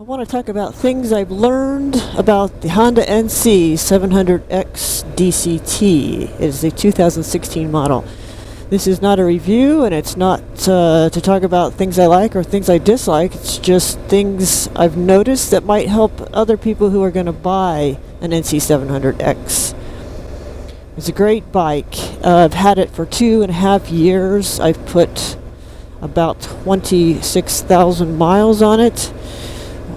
I want to talk about things I've learned about the Honda NC700x DCT. It is a 2016 model. This is not a review, and it's not to talk about things I like or things I dislike. It's just things I've noticed that might help other people who are going to buy an NC700X. It's a great bike. I've had it for 2.5 years. I've put about 26,000 miles on it.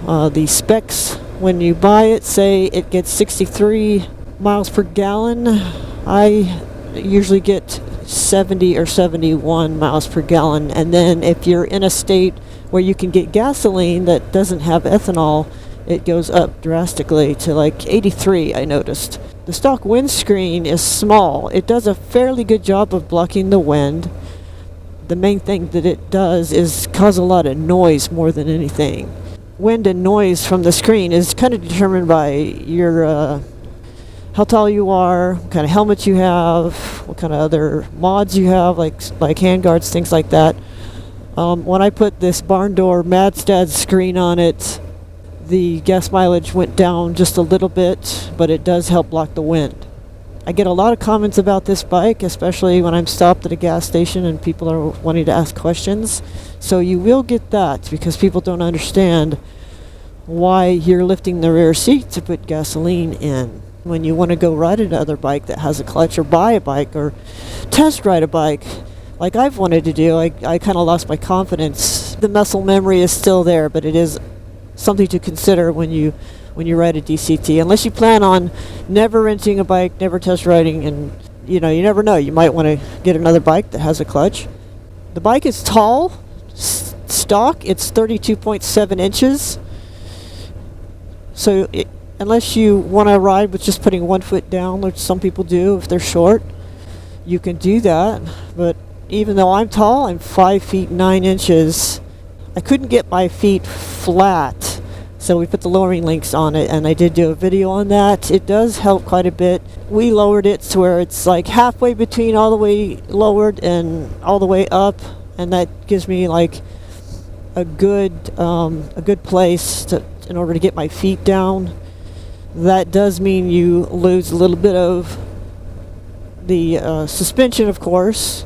The specs when you buy it say it gets 63 miles per gallon. I usually get 70 or 71 miles per gallon, and then if you're in a state where you can get gasoline that doesn't have ethanol, it goes up drastically to like 83, I noticed. The stock windscreen is small. It does a fairly good job of blocking the wind. The main thing that it does is cause a lot of noise more than anything. Wind and noise from the screen is kind of determined by your how tall you are, what kind of helmet you have, what kind of other mods you have, like handguards, things like that. When I put this barn door Madstad screen on it, the gas mileage went down just a little bit, but it does help block the wind. I get a lot of comments about this bike, especially when I'm stopped at a gas station and people are wanting to ask questions. So you will get that because people don't understand why you're lifting the rear seat to put gasoline in. When you want to go ride another bike that has a clutch, or buy a bike, or test ride a bike, like I've wanted to do, I kind of lost my confidence. The muscle memory is still there, but it is something to consider when you ride a DCT. Unless you plan on never renting a bike, never test riding, and you never know. You might want to get another bike that has a clutch. The bike is tall, stock. It's 32.7 inches. So unless you want to ride with just putting one foot down, which some people do if they're short, you can do that. But even though I'm tall, I'm 5 feet 9 inches. I couldn't get my feet flat, so we put the lowering links on it, and I did do a video on that. It does help quite a bit. We lowered it to where it's like halfway between all the way lowered and all the way up, and that gives me like a good place in order to get my feet down. That does mean you lose a little bit of the suspension, of course,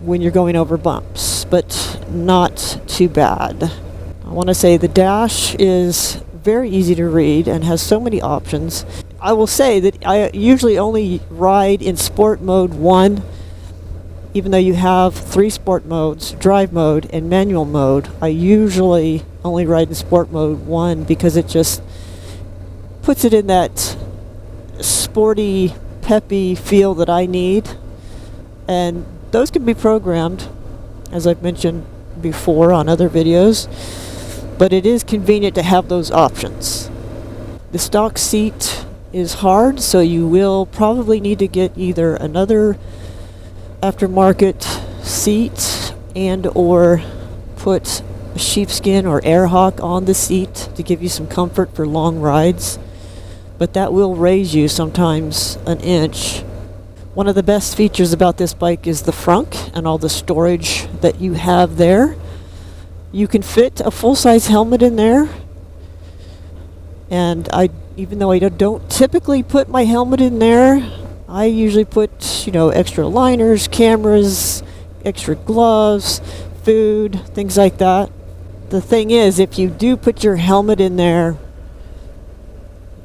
when you're going over bumps, but not too bad. I want to say the dash is very easy to read and has so many options. I will say that I usually only ride in sport mode 1, even though you have 3 sport modes, drive mode and manual mode. I usually only ride in sport mode 1 because it just puts it in that sporty, peppy feel that I need. And those can be programmed, as I've mentioned before on other videos, but it is convenient to have those options. The stock seat is hard, so you will probably need to get either another aftermarket seat and or put a sheepskin or AirHawk on the seat to give you some comfort for long rides. But that will raise you sometimes an inch. One of the best features about this bike is the frunk and all the storage that you have there. You can fit a full-size helmet in there. And even though I don't typically put my helmet in there, I usually put, extra liners, cameras, extra gloves, food, things like that. The thing is, if you do put your helmet in there,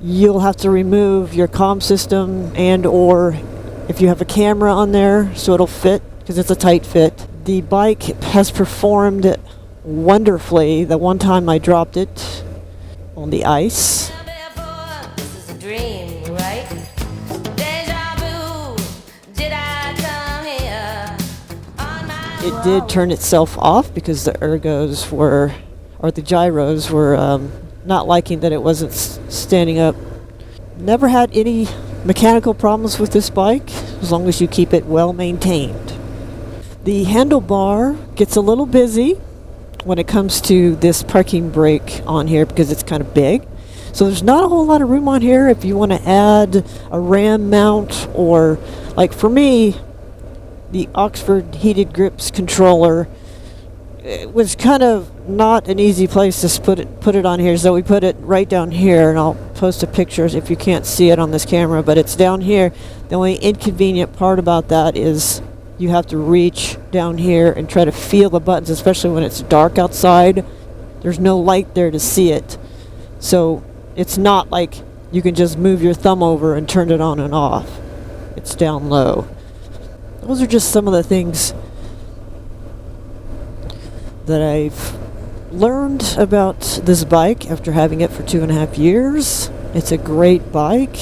you'll have to remove your comm system and or if you have a camera on there so it'll fit, because it's a tight fit. The bike has performed wonderfully. The one time I dropped it on the ice, it did turn itself off because the ergos were, or the gyros were not liking that it wasn't standing up. Never had any mechanical problems with this bike, as long as you keep it well maintained. The handlebar gets a little busy when it comes to this parking brake on here because it's kind of big. So there's not a whole lot of room on here if you want to add a ram mount, or like for me, the Oxford heated grips controller it was kind of not an easy place to put it on here, so we put it right down here, and I'll post a picture if you can't see it on this camera, but it's down here. The only inconvenient part about that is you have to reach down here and try to feel the buttons, especially when it's dark outside. There's no light there to see it, so it's not like you can just move your thumb over and turn it on and off. It's down low. Those are just some of the things that I've learned about this bike after having it for 2.5 years. It's a great bike.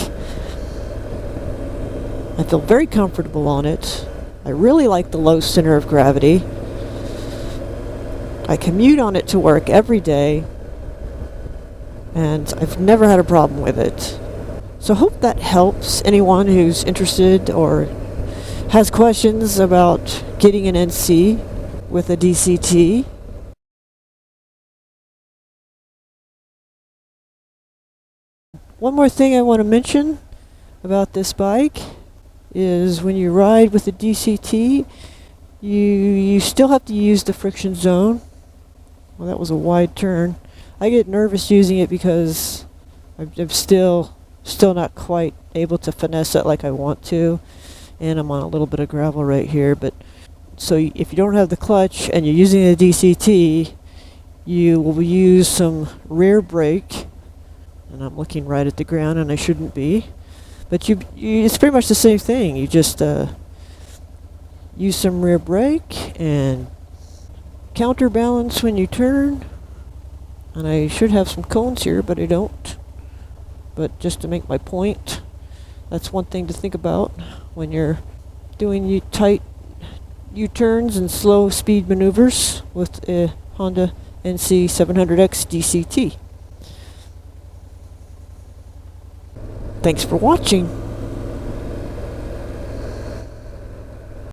I feel very comfortable on it. I really like the low center of gravity. I commute on it to work every day, and I've never had a problem with it. So I hope that helps anyone who's interested or has questions about getting an NC with a DCT. One more thing I want to mention about this bike is when you ride with the DCT, you still have to use the friction zone. Well, that was a wide turn. I get nervous using it because I'm still not quite able to finesse it like I want to, and I'm on a little bit of gravel right here. But so if you don't have the clutch and you're using the DCT, you will use some rear brake. And I'm looking right at the ground, and I shouldn't be. But it's pretty much the same thing. You just use some rear brake and counterbalance when you turn. And I should have some cones here, but I don't. But just to make my point, that's one thing to think about when you're doing tight U-turns and slow speed maneuvers with a Honda NC700x DCT. Thanks for watching.